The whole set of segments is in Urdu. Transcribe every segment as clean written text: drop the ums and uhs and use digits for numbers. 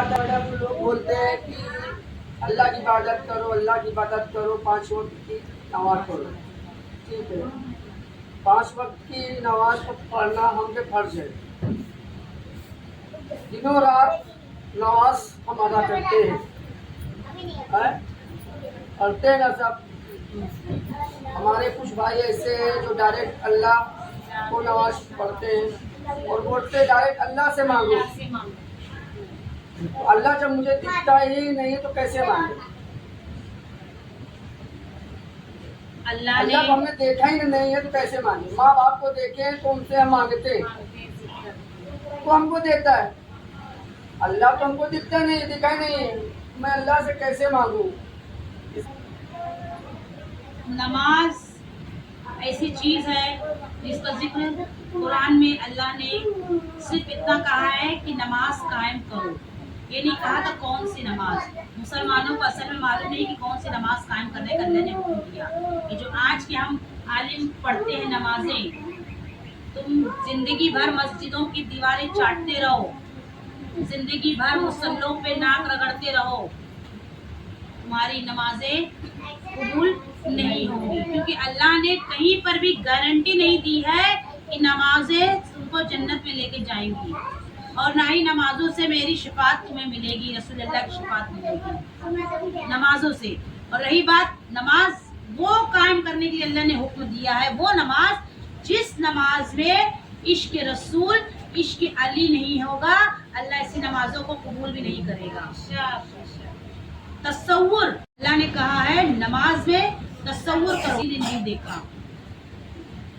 لوگ بولتے ہیں کہ اللہ کی عبادت کرو، اللہ کی عبادت کرو، 5 وقت کی نماز پڑھو. ٹھیک ہے، 5 وقت کی نماز کو پڑھنا ہم پہ فرض ہے. دنوں رات نماز ہم ادا کرتے ہیں، پڑھتے ہیں نا سب. ہمارے کچھ بھائی ایسے ہیں جو ڈائریکٹ اللہ کو نماز پڑھتے ہیں اور بولتے ڈائریکٹ اللہ سے مانگو. اللہ جب مجھے دکھتا ہی نہیں تو کیسے مانگے؟ اللہ جب ہم نے دیکھا ہی نہیں ہے تو کیسے مانگے؟ ماں باپ کو دیکھیں تو ان سے ہم مانگتے ہیں تو ہم کو دیتا ہے. اللہ تو ہم کو دکھتا نہیں، دکھا ہی نہیں ہے، میں اللہ سے کیسے مانگوں؟ نماز ایسی چیز ہے جس کا ذکر قرآن میں اللہ نے صرف اتنا کہا ہے کہ نماز قائم کرو. یہ نہیں کہا تھا کون سی نماز. مسلمانوں کو اصل میں معلوم نہیں کہ کون سی نماز قائم کرنے کا اللہ نے حکم دیا. یہ جو آج کے ہم عالم پڑھتے ہیں نمازیں، تم زندگی بھر مسجدوں کی دیواریں چاٹتے رہو، زندگی بھر مصلوں پہ ناک رگڑتے رہو، تمہاری نمازیں قبول نہیں ہوں گی، کیونکہ اللہ نے کہیں پر بھی گارنٹی نہیں دی ہے کہ نمازیں تم کو جنت میں لے کے جائیں گی، اور نہ ہی نمازوں سے میری شفاعت تمہیں ملے گی، رسول اللہ کی شفاعت ملے گی نمازوں سے. اور رہی بات نماز وہ قائم کرنے کے لیے اللہ نے حکم دیا ہے، وہ نماز جس نماز میں عشق رسول عشق علی نہیں ہوگا، اللہ ایسی نمازوں کو قبول بھی نہیں کرے گا. تصور اللہ نے کہا ہے نماز میں تصور کرو. کسی نے نہیں دیکھا،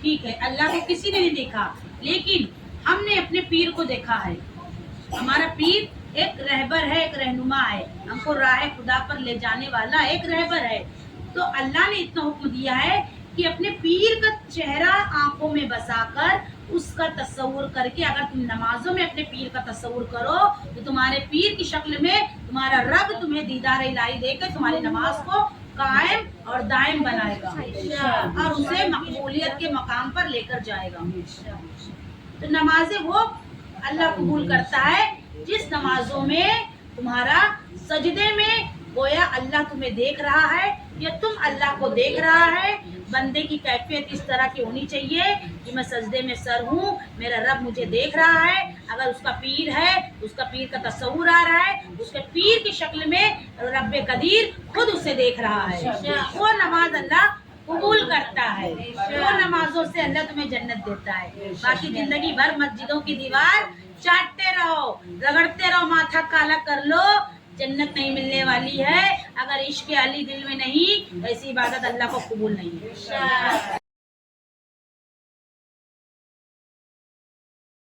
ٹھیک ہے، اللہ کو کسی نے نہیں دیکھا، لیکن ہم نے اپنے پیر کو دیکھا ہے. ہمارا پیر ایک رہبر ہے، ایک رہنما ہے، ہم کو راہ خدا پر لے جانے والا ایک رہبر ہے. تو اللہ نے اتنا حکم دیا ہے کہ اپنے پیر کا چہرہ آنکھوں میں بسا کر اس کا تصور کر کے اگر تم نمازوں میں اپنے پیر کا تصور کرو تو تمہارے پیر کی شکل میں تمہارا رب تمہیں دیدار الہی دے کے تمہاری نماز کو قائم اور دائم بنائے گا اور اسے مقبولیت کے مقام پر لے کر جائے گا. تو نمازیں وہ اللہ قبول کرتا ہے جس نمازوں میں تمہارا سجدے میں گویا اللہ تمہیں دیکھ رہا ہے یا تم اللہ کو دیکھ رہا ہے. بندے کی کیفیت اس طرح کی ہونی چاہیے کہ میں سجدے میں سر ہوں، میرا رب مجھے دیکھ رہا ہے. اگر اس کا پیر ہے، اس کا پیر کا تصور آ رہا ہے، اس کے پیر کی شکل میں رب قدیر خود اسے دیکھ رہا ہے، وہ نماز اللہ قبول کرتا ہے. وہ نمازوں سے اللہ تمہیں جنت دیتا ہے. باقی زندگی بھر مسجدوں کی دیوار چاٹتے رہو، رگڑتے رہو، ماتھا کالا کر لو، جنت نہیں ملنے والی ہے. اگر عشق علی دل میں نہیں، ایسی عبادت اللہ کو قبول نہیں ہے.